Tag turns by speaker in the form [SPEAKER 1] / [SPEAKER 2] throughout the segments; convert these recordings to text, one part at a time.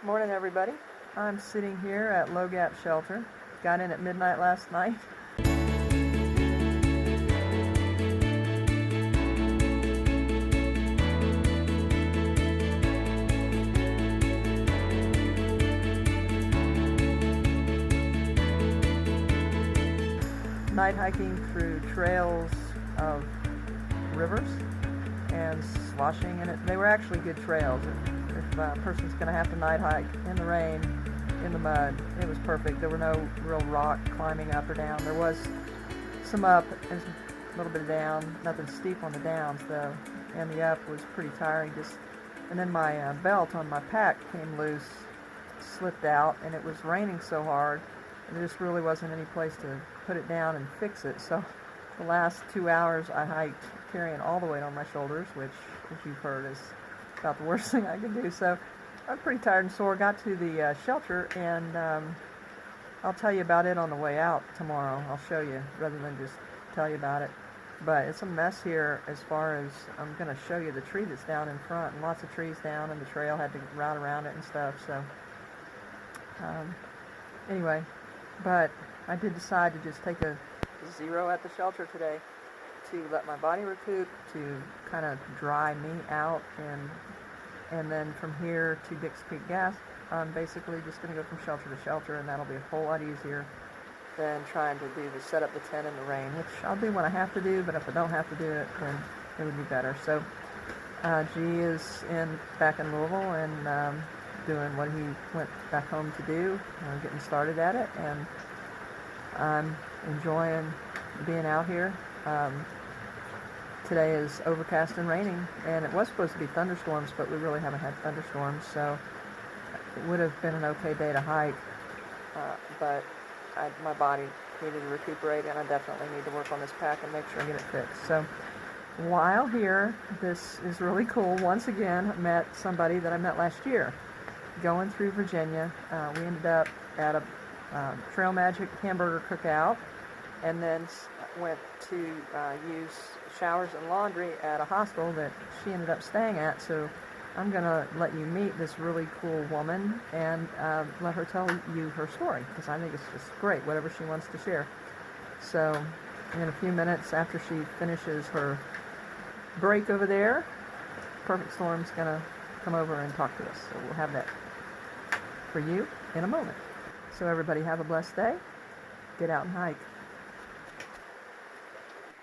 [SPEAKER 1] Morning, everybody. I'm sitting here at Low Gap Shelter. Got in at midnight last night. Night hiking through trails of rivers and sloshing in it. They were actually good trails. If a person's going to have to night hike in the rain, in the mud, it was perfect. There were no real rock climbing up or down. There was some up and a little bit of down. Nothing steep on the downs though, and the up was pretty tiring. And then my belt on my pack came loose, slipped out, and it was raining so hard. There just really wasn't any place to put it down and fix it. So the last 2 hours I hiked carrying all the weight on my shoulders, which, as you've heard, is about the worst thing I can do. So I'm pretty tired and sore. Got to the shelter, and I'll tell you about it on the way out tomorrow. I'll show you rather than just tell you about it. But it's a mess here as far as I'm going to show you the tree that's down in front, and lots of trees down, and the trail had to route around it and stuff. So anyway, but I did decide to just take a zero at the shelter today to let my body recoup, to kind of dry me out, and then from here to Dix Creek Gas, I'm basically just going to go from shelter to shelter, and that'll be a whole lot easier than trying to set up the tent in the rain, which I'll do when I have to do, but if I don't have to do it, then it would be better. So G is back in Louisville and doing what he went back home to do, getting started at it, and I'm enjoying being out here. Today is overcast and raining, and it was supposed to be thunderstorms, but we really haven't had thunderstorms, so it would have been an okay day to hike, but my body needed to recuperate, and I definitely need to work on this pack and make sure I get it fixed. So while here, this is really cool. Once again, I met somebody that I met last year going through Virginia. We ended up at a Trail Magic hamburger cookout, and then went to use showers and laundry at a hostel that she ended up staying at. So I'm going to let you meet this really cool woman and let her tell you her story, because I think it's just great, whatever she wants to share. So in a few minutes after she finishes her break over there, Perfect Storm's going to come over and talk to us. So we'll have that for you in a moment. So everybody have a blessed day. Get out and hike.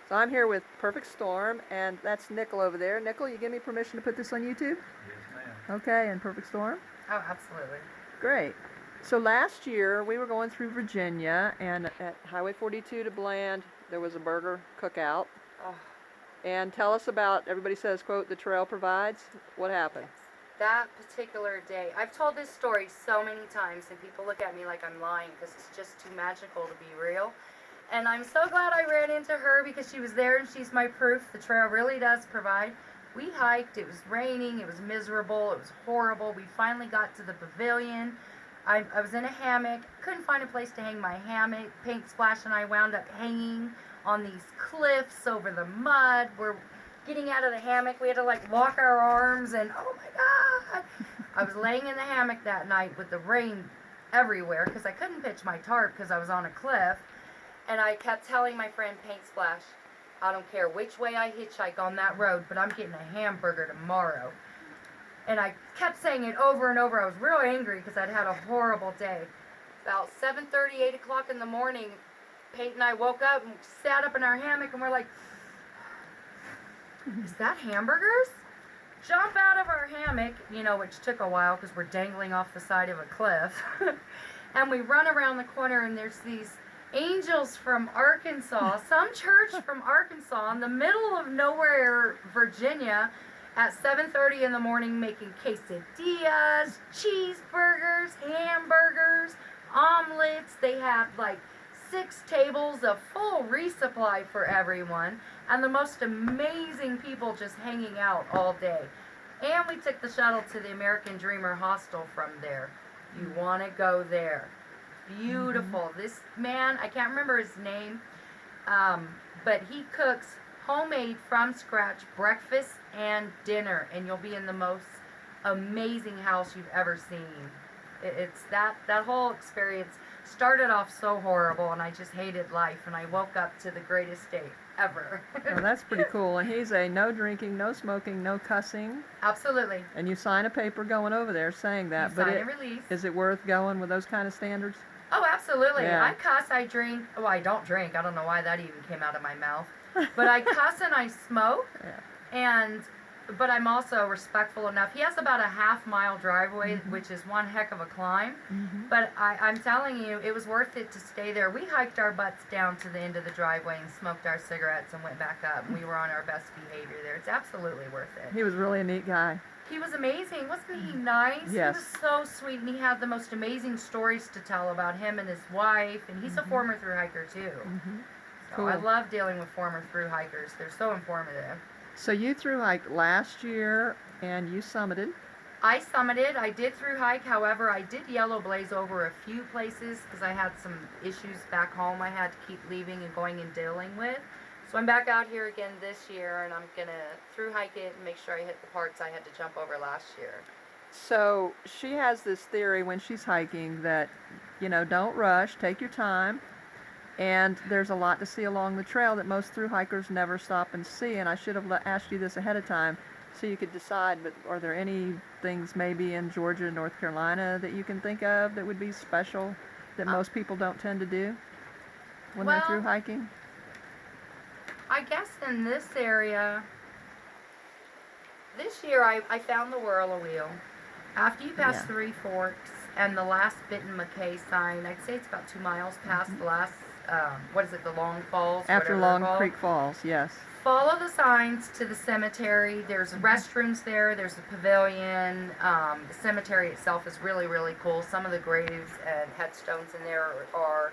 [SPEAKER 1] So I'm here with Perfect Storm, and that's Nickel over there. Nickel, you give me permission to put this on YouTube?
[SPEAKER 2] Yes, ma'am.
[SPEAKER 1] Okay, and Perfect Storm?
[SPEAKER 3] Oh, absolutely.
[SPEAKER 1] Great. So last year we were going through Virginia, and at Highway 42 to Bland there was a burger cookout.
[SPEAKER 3] Oh.
[SPEAKER 1] And tell us about, everybody says, quote, the trail provides. What happened?
[SPEAKER 3] Yes. That particular day, I've told this story so many times, and people look at me like I'm lying because it's just too magical to be real. And I'm so glad I ran into her, because she was there and she's my proof. The trail really does provide. We hiked, it was raining, it was miserable, it was horrible. We finally got to the pavilion. I was in a hammock, couldn't find a place to hang my hammock. Paint Splash and I wound up hanging on these cliffs over the mud. We're getting out of the hammock, we had to like lock our arms, and oh my God! I was laying in the hammock that night with the rain everywhere because I couldn't pitch my tarp because I was on a cliff. And I kept telling my friend Paint Splash, I don't care which way I hitchhike on that road, but I'm getting a hamburger tomorrow. And I kept saying it over and over. I was real angry because I'd had a horrible day. About 7:30, 8 o'clock in the morning, Paint and I woke up and sat up in our hammock, and we're like, is that hamburgers? Jump out of our hammock, which took a while because we're dangling off the side of a cliff. And we run around the corner, and there's these angels from Arkansas, some church from Arkansas in the middle of nowhere, Virginia, at 7:30 in the morning, making quesadillas, cheeseburgers, hamburgers, omelets. They have like 6 tables of full resupply for everyone, and the most amazing people just hanging out all day. And we took the shuttle to the American Dreamer hostel from there. You want to go there. Beautiful. This man, I can't remember his name, but he cooks homemade from scratch breakfast and dinner, and you'll be in the most amazing house you've ever seen. It's that whole experience started off so horrible, and I just hated life, and I woke up to the greatest day ever.
[SPEAKER 1] Well, that's pretty cool. And he's a no drinking, no smoking, no cussing.
[SPEAKER 3] Absolutely.
[SPEAKER 1] And you sign a paper going over there saying that.
[SPEAKER 3] You
[SPEAKER 1] but
[SPEAKER 3] sign and release.
[SPEAKER 1] Is it worth going with those kind of standards?
[SPEAKER 3] Oh, absolutely.
[SPEAKER 1] Yeah.
[SPEAKER 3] I cuss, I drink. Well, I don't drink. I don't know why that even came out of my mouth. But I cuss and I smoke.
[SPEAKER 1] Yeah.
[SPEAKER 3] But I'm also respectful enough. He has about a half-mile driveway, which is one heck of a climb. But I'm telling you, it was worth it to stay there. We hiked our butts down to the end of the driveway and smoked our cigarettes and went back up. And we were on our best behavior there. It's absolutely worth it.
[SPEAKER 1] He was really a neat guy.
[SPEAKER 3] He was amazing. Wasn't he nice?
[SPEAKER 1] Yes.
[SPEAKER 3] He was so sweet, and he had the most amazing stories to tell about him and his wife. And he's a former thru hiker, too. So
[SPEAKER 1] Cool.
[SPEAKER 3] I love dealing with former thru hikers. They're so informative.
[SPEAKER 1] So you thru hiked last year, and you summited.
[SPEAKER 3] I summited. I did thru hike. However, I did yellow blaze over a few places because I had some issues back home I had to keep leaving and going and dealing with. So I'm back out here again this year, and I'm going to thru hike it and make sure I hit the parts I had to jump over last year.
[SPEAKER 1] So she has this theory when she's hiking that, don't rush, take your time. And there's a lot to see along the trail that most thru hikers never stop and see. And I should have asked you this ahead of time so you could decide, but are there any things maybe in Georgia and North Carolina that you can think of that would be special that most people don't tend to do when they're thru hiking?
[SPEAKER 3] I guess in this area, this year I found the Whirl-A-Wheel. After you pass Three Forks and the last Bitten McKay sign, I'd say it's about 2 miles past the last, the Long Falls?
[SPEAKER 1] After Long Creek Falls, yes.
[SPEAKER 3] Follow the signs to the cemetery. There's restrooms there. There's a pavilion. The cemetery itself is really, really cool. Some of the graves and headstones in there are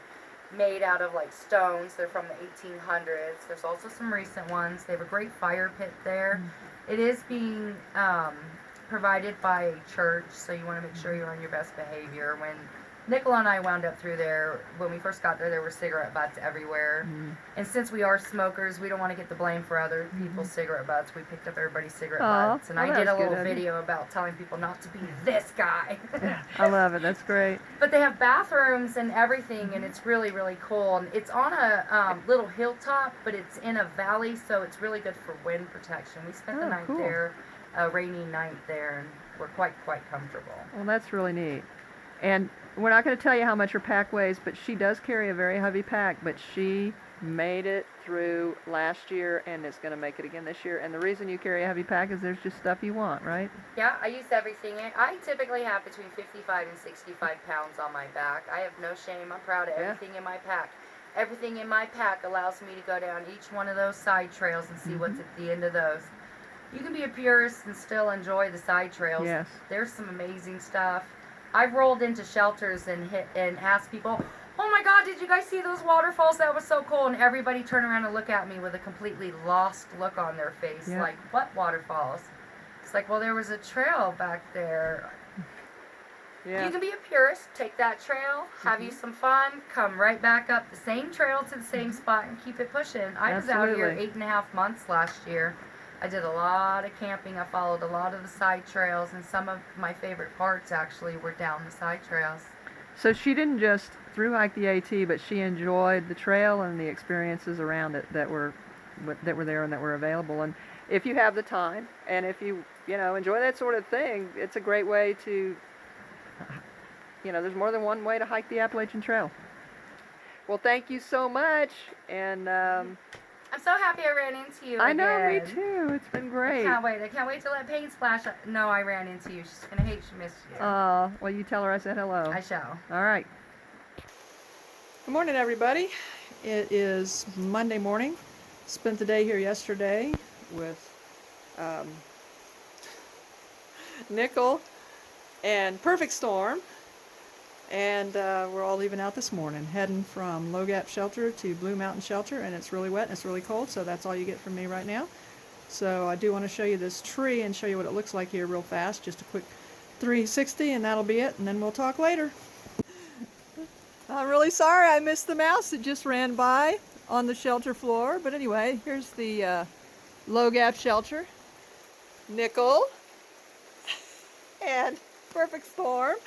[SPEAKER 3] made out of like stones. They're from the 1800s. There's also some recent ones. They have a great fire pit there. It is being provided by a church, so you want to make sure you're on your best behavior. When Nicola and I wound up through there, when we first got there were cigarette butts everywhere. And since we are smokers, we don't want to get the blame for other people's cigarette butts. We picked up everybody's cigarette butts. And I did a little video about telling people not to be this guy.
[SPEAKER 1] I love it. That's great.
[SPEAKER 3] But they have bathrooms and everything, and it's really, really cool. And it's on a little hilltop, but it's in a valley, so it's really good for wind protection. We spent the night there, a rainy night there, and we're quite comfortable.
[SPEAKER 1] Well, that's really neat. And we're not going to tell you how much her pack weighs, but she does carry a very heavy pack, but she made it through last year and is going to make it again this year. And the reason you carry a heavy pack is there's just stuff you want, right?
[SPEAKER 3] Yeah, I use everything. I typically have between 55 and 65 pounds on my back. I have no shame. I'm proud of everything in my pack. Everything in my pack allows me to go down each one of those side trails and see what's at the end of those. You can be a purist and still enjoy the side trails.
[SPEAKER 1] Yes.
[SPEAKER 3] There's some amazing stuff. I've rolled into shelters and asked people, "Oh my God, did you guys see those waterfalls? That was so cool." And everybody turn around and look at me with a completely lost look on their face. Like, what waterfalls? It's like, well, there was a trail back there. You can be a purist, take that trail, have you some fun, come right back up the same trail to the same spot and keep it pushing. I was out here 8.5 months last year. I did a lot of camping. I followed a lot of the side trails, and some of my favorite parts actually were down the side trails.
[SPEAKER 1] So she didn't just thru hike the AT, but she enjoyed the trail and the experiences around it that were there and that were available. And if you have the time, and if you enjoy that sort of thing, it's a great way to, there's more than one way to hike the Appalachian Trail. Well, thank you so much, and
[SPEAKER 3] I'm so happy I ran into you
[SPEAKER 1] I
[SPEAKER 3] again.
[SPEAKER 1] know, me too. It's been great.
[SPEAKER 3] I can't wait to let Paige splash. No, I ran into you. She's gonna hate she missed you.
[SPEAKER 1] Well, you tell her I said hello.
[SPEAKER 3] I shall.
[SPEAKER 1] All right. Good morning, everybody. It is Monday morning. Spent the day here yesterday with Nickel and Perfect Storm. And we're all leaving out this morning, heading from Low Gap Shelter to Blue Mountain Shelter, and it's really wet and it's really cold, so that's all you get from me right now. So I do want to show you this tree and show you what it looks like here real fast, just a quick 360, and that'll be it, and then we'll talk later. I'm really sorry I missed the mouse that just ran by on the shelter floor, but anyway, here's the Low Gap Shelter. Nickel and perfect storm.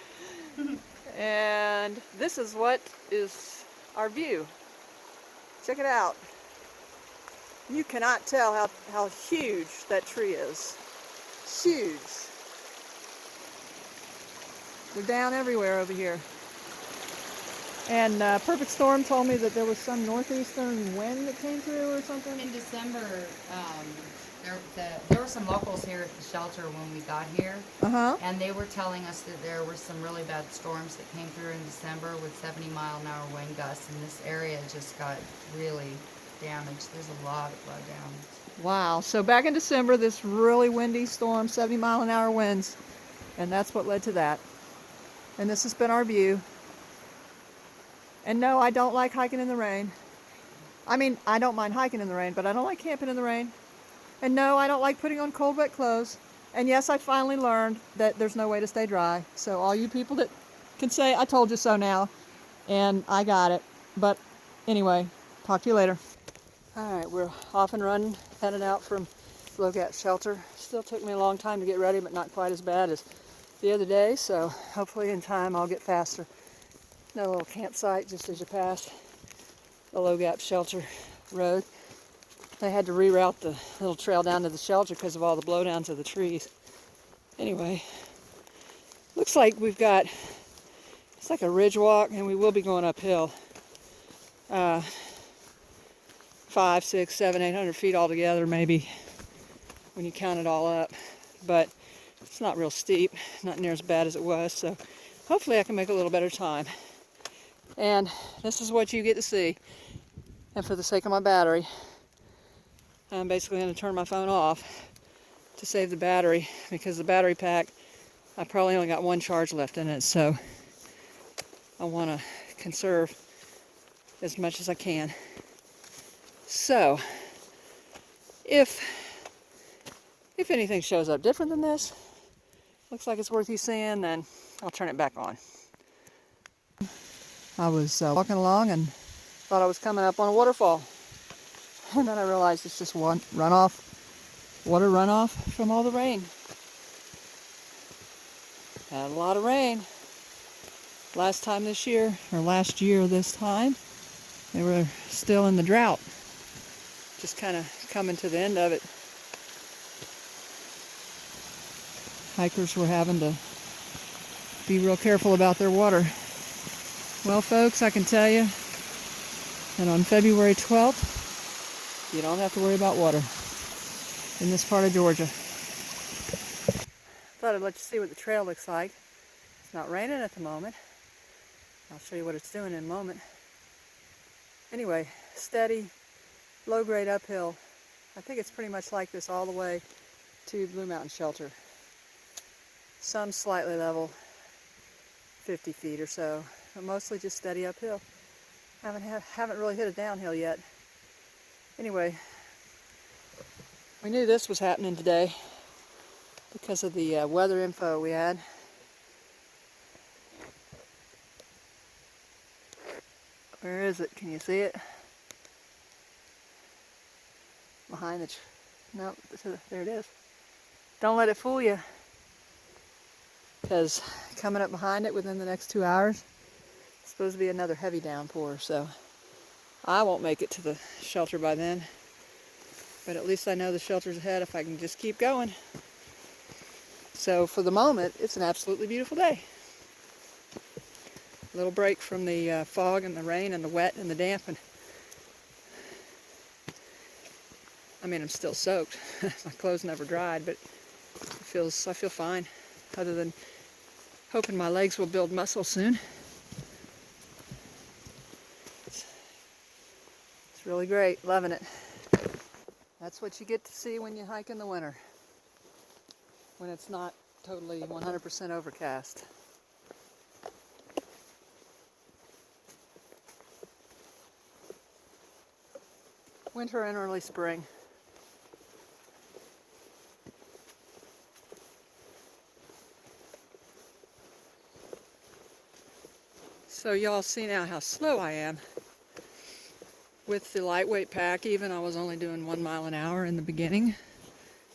[SPEAKER 1] And this is what is our view. Check it out. You cannot tell how huge that tree is. Huge. They're down everywhere over here. And Perfect Storm told me that there was some northeastern wind that came through or something.
[SPEAKER 3] In December, there were some locals here at the shelter when we got here, and they were telling us that there were some really bad storms that came through in December with 70-mile-an-hour wind gusts, and this area just got really damaged. There's a lot of damage.
[SPEAKER 1] Wow. So back in December, this really windy storm, 70-mile-an-hour winds, and that's what led to that. And this has been our view. And no, I don't like hiking in the rain. I mean, I don't mind hiking in the rain, but I don't like camping in the rain. And no, I don't like putting on cold, wet clothes. And yes, I finally learned that there's no way to stay dry. So all you people that can say, I told you so now, and I got it. But anyway, talk to you later. All right, we're off and running, headed out from Logat Shelter. Still took me a long time to get ready, but not quite as bad as the other day. So hopefully in time I'll get faster. No little campsite just as you pass the Low Gap Shelter road. They had to reroute the little trail down to the shelter because of all the blowdowns of the trees. Anyway, looks like we've got, it's like a ridge walk, and we will be going uphill. 5, 6, 7, 800 feet altogether maybe when you count it all up. But it's not real steep, not near as bad as it was, so hopefully I can make a little better time. And this is what you get to see. And for the sake of my battery, I'm basically going to turn my phone off to save the battery, because the battery pack, I probably only got one charge left in it, so I want to conserve as much as I can. So, if anything shows up different than this, looks like it's worth you seeing, then I'll turn it back on. I was walking along and thought I was coming up on a waterfall. And then I realized it's just water runoff from all the rain. Had a lot of rain. Last time this year, or last year this time, they were still in the drought. Just kind of coming to the end of it. Hikers were having to be real careful about their water. Well, folks, I can tell you that on February 12th, you don't have to worry about water in this part of Georgia. Thought I'd let you see what the trail looks like. It's not raining at the moment. I'll show you what it's doing in a moment. Anyway, steady, low-grade uphill. I think it's pretty much like this all the way to Blue Mountain Shelter. Some slightly level, 50 feet or so, but mostly just steady uphill. Haven't really hit a downhill yet. Anyway, we knew this was happening today because of the weather info we had. Where is it? Can you see it? Behind the nope, there it is. Don't let it fool you, because coming up behind it within the next 2 hours, it's supposed to be another heavy downpour, so I won't make it to the shelter by then. But at least I know the shelter's ahead if I can just keep going. So for the moment, it's an absolutely beautiful day. A little break from the fog and the rain and the wet and the damp. And I mean, I'm still soaked. My clothes never dried, but I feel fine, other than hoping my legs will build muscle soon. It's really great, loving it. That's what you get to see when you hike in the winter, when it's not totally 100% overcast. Winter and early spring. So y'all see now how slow I am. With the lightweight pack even, I was only doing 1 mile an hour in the beginning.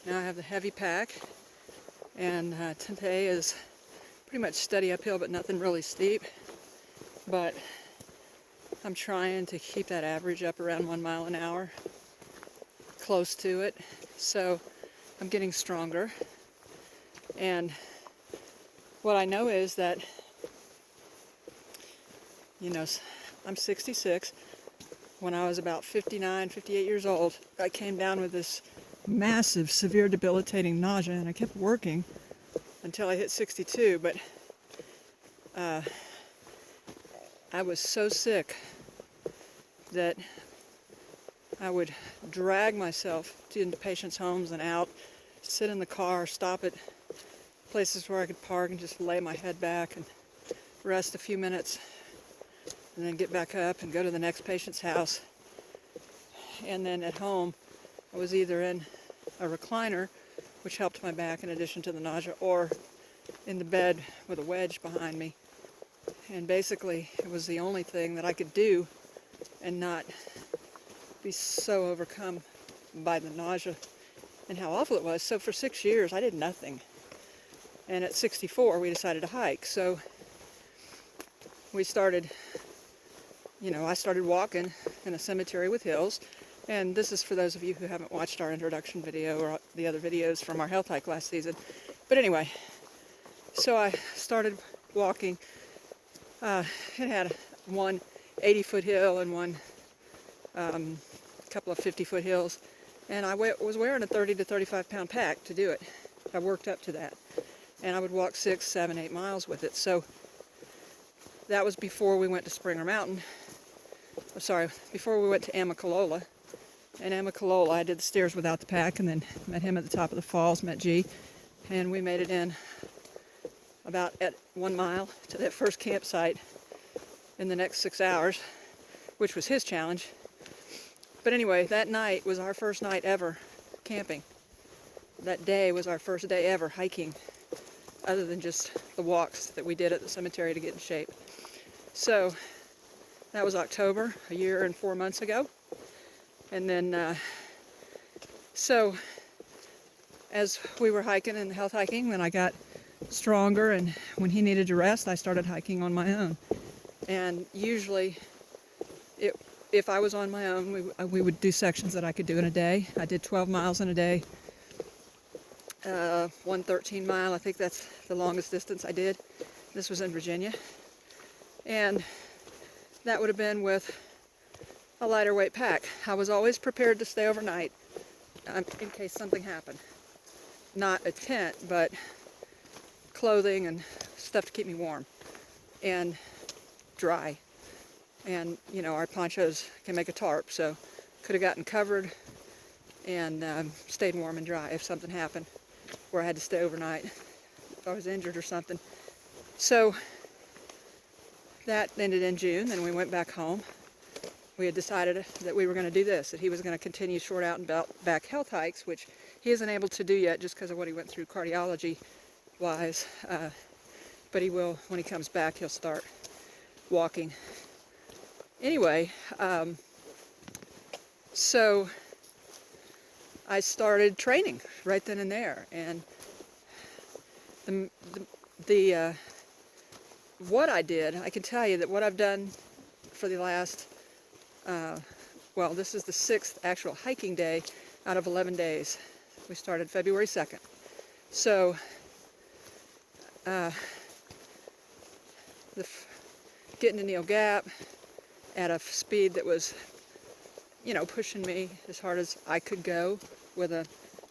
[SPEAKER 1] Now I have the heavy pack, and today is pretty pretty much steady uphill, but nothing really steep. But I'm trying to keep that average up around 1 mile an hour, close to it. So I'm getting stronger. And what I know is that, you know, I'm 66. When I was about 59, 58 years old, I came down with this massive, severe, debilitating nausea, and I kept working until I hit 62, but I was so sick that I would drag myself into patients' homes and out, sit in the car, stop at places where I could park and just lay my head back and rest a few minutes, and then get back up and go to the next patient's house. And then at home, I was either in a recliner, which helped my back in addition to the nausea, or in the bed with a wedge behind me. And basically, it was the only thing that I could do and not be so overcome by the nausea and how awful it was. So for 6 years, I did nothing. And at 64, we decided to hike. So we started, I started walking in a cemetery with hills. And this is for those of you who haven't watched our introduction video or the other videos from our health hike last season. But anyway, so I started walking. It had one 80-foot hill and one couple of 50-foot hills. And I was wearing a 30 to 35 pound pack to do it. I worked up to that. And I would walk 6, 7, 8 miles with it. So that was before we went to Springer Mountain. Before we went to Amicalola. And Amicalola, I did the stairs without the pack, and then met him at the top of the falls, met G, and we made it in about at 1 mile to that first campsite in the next 6 hours, which was his challenge. But anyway, that night was our first night ever camping. That day was our first day ever hiking, other than just the walks that we did at the cemetery to get in shape. So that was October, a year and 4 months ago. And then, so as we were hiking and health hiking, then I got stronger, and when he needed to rest, I started hiking on my own. And usually, if I was on my own, we would do sections that I could do in a day. I did 12 miles in a day, 113 mile, I think that's the longest distance I did. This was in Virginia. And that would have been with a lighter weight pack. I was always prepared to stay overnight in case something happened. Not a tent, but clothing and stuff to keep me warm and dry. And, our ponchos can make a tarp, so could have gotten covered and stayed warm and dry if something happened where I had to stay overnight, if I was injured or something. So that ended in June, then we went back home. We had decided that we were going to do this, that he was going to continue short out and back health hikes, which he isn't able to do yet just because of what he went through cardiology-wise. But he will, when he comes back, he'll start walking. Anyway, so I started training right then and there. And what I did, I can tell you that what I've done for the last this is the 6th actual hiking day out of 11 days. We started February 2nd. So, getting to Neal Gap at a speed that was, pushing me as hard as I could go with a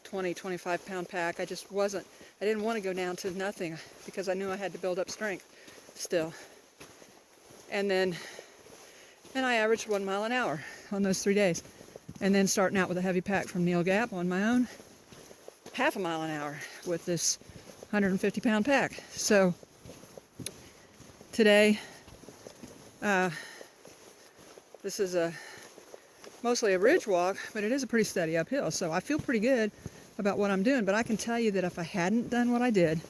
[SPEAKER 1] 20, 25 pound pack. I didn't want to go down to nothing because I knew I had to build up strength still. And I averaged 1 mile an hour on those 3 days. And then starting out with a heavy pack from Neal Gap on my own, half a mile an hour with this 150 pound pack. So today, this is mostly a ridge walk, but it is a pretty steady uphill. So I feel pretty good about what I'm doing, but I can tell you that if I hadn't done what I did,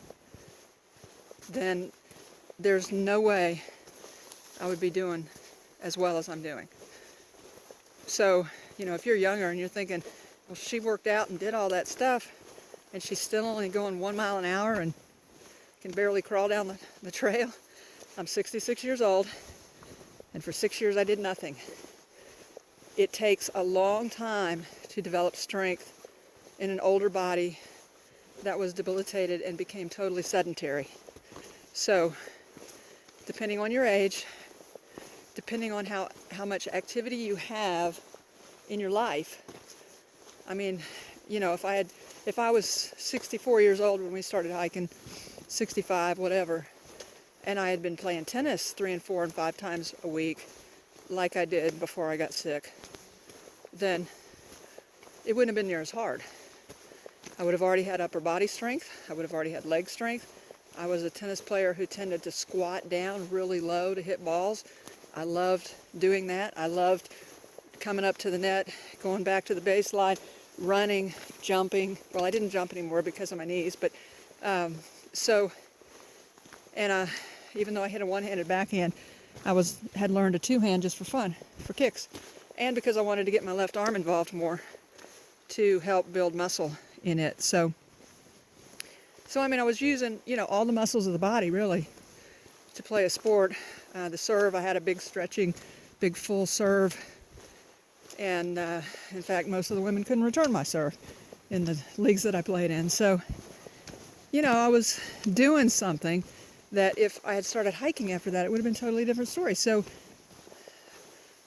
[SPEAKER 1] then there's no way I would be doing as well as I'm doing. So, if you're younger and you're thinking, well, she worked out and did all that stuff, and she's still only going 1 mile an hour and can barely crawl down the trail. I'm 66 years old, and for 6 years I did nothing. It takes a long time to develop strength in an older body that was debilitated and became totally sedentary. So, depending on your age, depending on how much activity you have in your life, I mean, you know, if I was 64 years old when we started hiking, 65, whatever, and I had been playing tennis 3 and 4 and 5 times a week, like I did before I got sick, then it wouldn't have been near as hard. I would have already had upper body strength. I would have already had leg strength. I was a tennis player who tended to squat down really low to hit balls. I loved doing that. I loved coming up to the net, going back to the baseline, running, jumping. Well, I didn't jump anymore because of my knees, but even though I hit a one-handed backhand, I had learned a two-hand just for fun, for kicks, and because I wanted to get my left arm involved more to help build muscle in it. So I mean, I was using, you know, all the muscles of the body really to play a sport. The serve, I had a big stretching, big full serve, and in fact, most of the women couldn't return my serve in the leagues that I played in. So, you know, I was doing something that if I had started hiking after that, it would have been a totally different story. So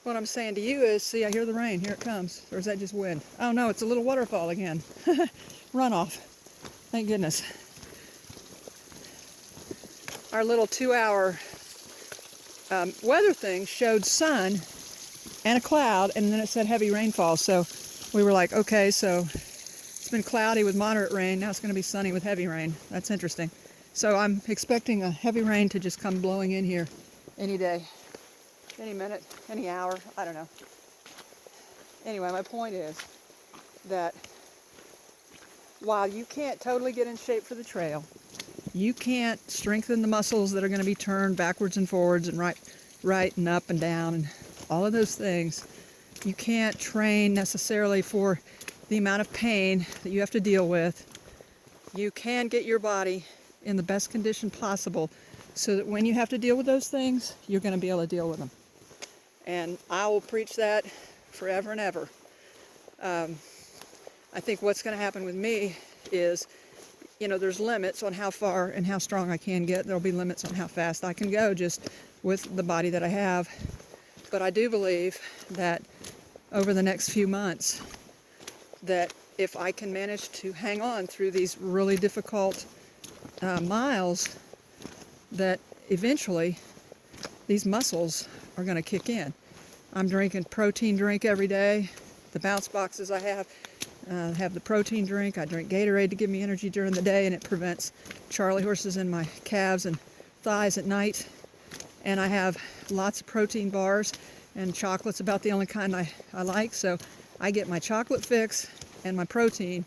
[SPEAKER 1] what I'm saying to you is, see, I hear the rain. Here it comes. Or is that just wind? Oh, no, it's a little waterfall again. Runoff. Thank goodness. Our little 2-hour weather thing showed sun and a cloud, and then it said heavy rainfall. So we were like, okay, so it's been cloudy with moderate rain. Now it's going to be sunny with heavy rain. That's interesting. So I'm expecting a heavy rain to just come blowing in here any day, any minute, any hour. I don't know. Anyway, my point is that while you can't totally get in shape for the trail, you can't strengthen the muscles that are going to be turned backwards and forwards and right and up and down and all of those things. You can't train necessarily for the amount of pain that you have to deal with. You can get your body in the best condition possible so that when you have to deal with those things, you're going to be able to deal with them. And I will preach that forever and ever. I think what's going to happen with me is, you know, there's limits on how far and how strong I can get. There'll be limits on how fast I can go just with the body that I have. But I do believe that over the next few months, that if I can manage to hang on through these really difficult miles, that eventually these muscles are going to kick in. I'm drinking protein drink every day. The bounce boxes I have the protein drink. I drink Gatorade to give me energy during the day, and it prevents Charlie horses in my calves and thighs at night. And I have lots of protein bars, and chocolate's about the only kind I like. So I get my chocolate fix and my protein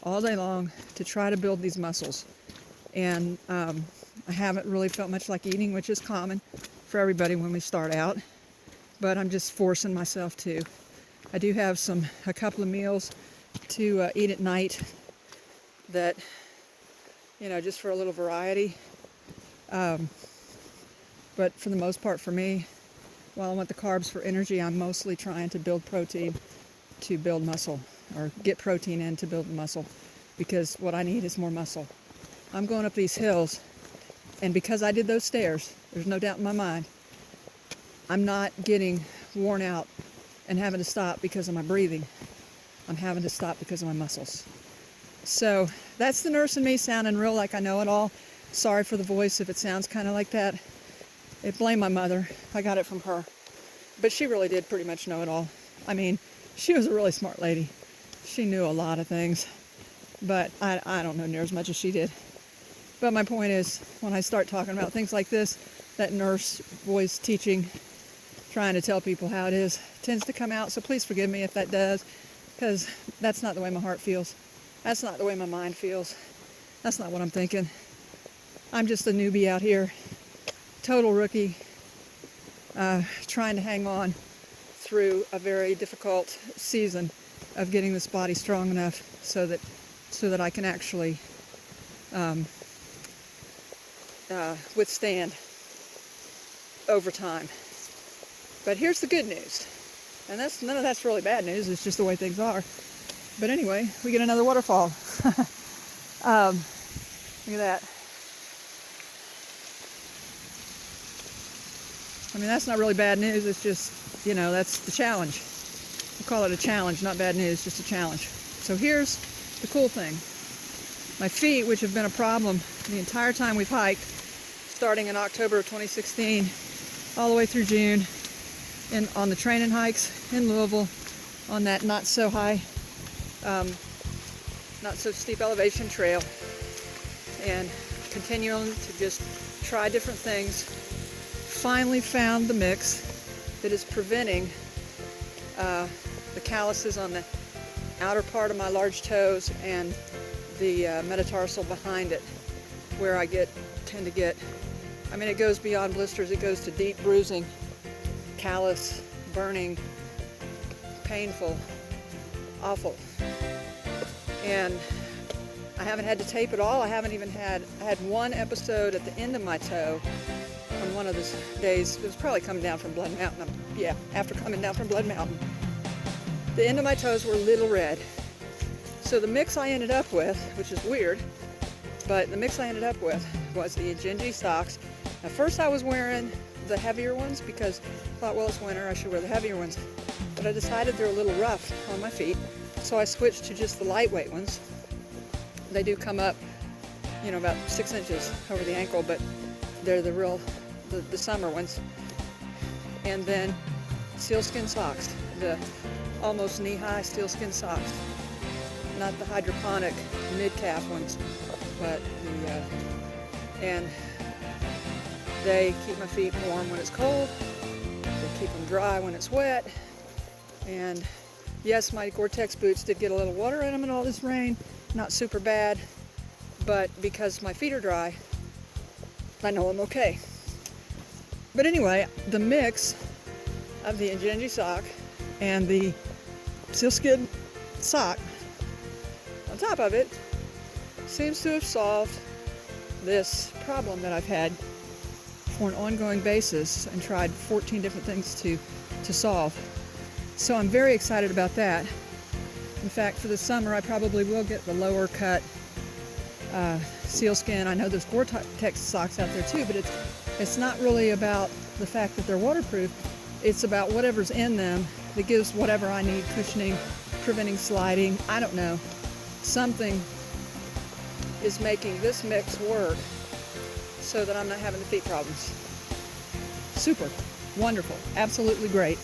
[SPEAKER 1] all day long to try to build these muscles. And I haven't really felt much like eating, which is common for everybody when we start out. But I'm just forcing myself to. I do have a couple of meals to eat at night that, you know, just for a little variety. But for the most part for me, while I want the carbs for energy, I'm mostly trying to build protein to build muscle, or get protein in to build muscle, because what I need is more muscle. I'm going up these hills, and because I did those stairs, there's no doubt in my mind, I'm not getting worn out and having to stop because of my breathing. I'm having to stop because of my muscles. So that's the nurse in me sounding real like I know it all. Sorry for the voice if it sounds kind of like that. I blame my mother. I got it from her. But she really did pretty much know it all. I mean, she was a really smart lady. She knew a lot of things. But I don't know near as much as she did. But my point is, when I start talking about things like this, that nurse voice teaching, trying to tell people how it is, tends to come out. So please forgive me if that does, because that's not the way my heart feels. That's not the way my mind feels. That's not what I'm thinking. I'm just a newbie out here, total rookie, trying to hang on through a very difficult season of getting this body strong enough so that I can actually withstand over time. But here's the good news, and none of that's really bad news, it's just the way things are. But anyway, we get another waterfall. Look at that. I mean, that's not really bad news, it's just, you know, that's the challenge. We'll call it a challenge, not bad news, just a challenge. So here's the cool thing. My feet, which have been a problem the entire time we've hiked, starting in October of 2016, all the way through June, on the training hikes in Louisville, on that not so high, not so steep elevation trail, and continuing to just try different things, finally found the mix that is preventing the calluses on the outer part of my large toes and the metatarsal behind it, where I tend to get, I mean, it goes beyond blisters, it goes to deep bruising, callus, burning, painful, awful. And I haven't had to tape at all. I had one episode at the end of my toe on one of the days. It was probably coming down from Blood Mountain. After coming down from Blood Mountain. The end of my toes were a little red. So the mix I ended up with, which is weird, but the mix I ended up with was the AndG socks. At first I was wearing the heavier ones because I thought, well, it's winter, I should wear the heavier ones. But I decided they're a little rough on my feet, so I switched to just the lightweight ones. They do come up, you know, about 6 inches over the ankle, but they're the summer ones. And then sealskin socks, the almost knee-high sealskin socks. Not the hydroponic mid-calf ones, but and they keep my feet warm when it's cold, they keep them dry when it's wet, and yes, my Gore-Tex boots did get a little water in them in all this rain, not super bad, but because my feet are dry, I know I'm okay. But anyway, the mix of the AndG sock and the sealskin sock on top of it seems to have solved this problem that I've had for an ongoing basis and tried 14 different things to solve. So I'm very excited about that. In fact, for the summer, I probably will get the lower cut sealskin. I know there's Gore-Tex socks out there too, but it's not really about the fact that they're waterproof. It's about whatever's in them that gives whatever I need, cushioning, preventing sliding. I don't know. Something is making this mix work so that I'm not having the feet problems. Super, wonderful, absolutely great.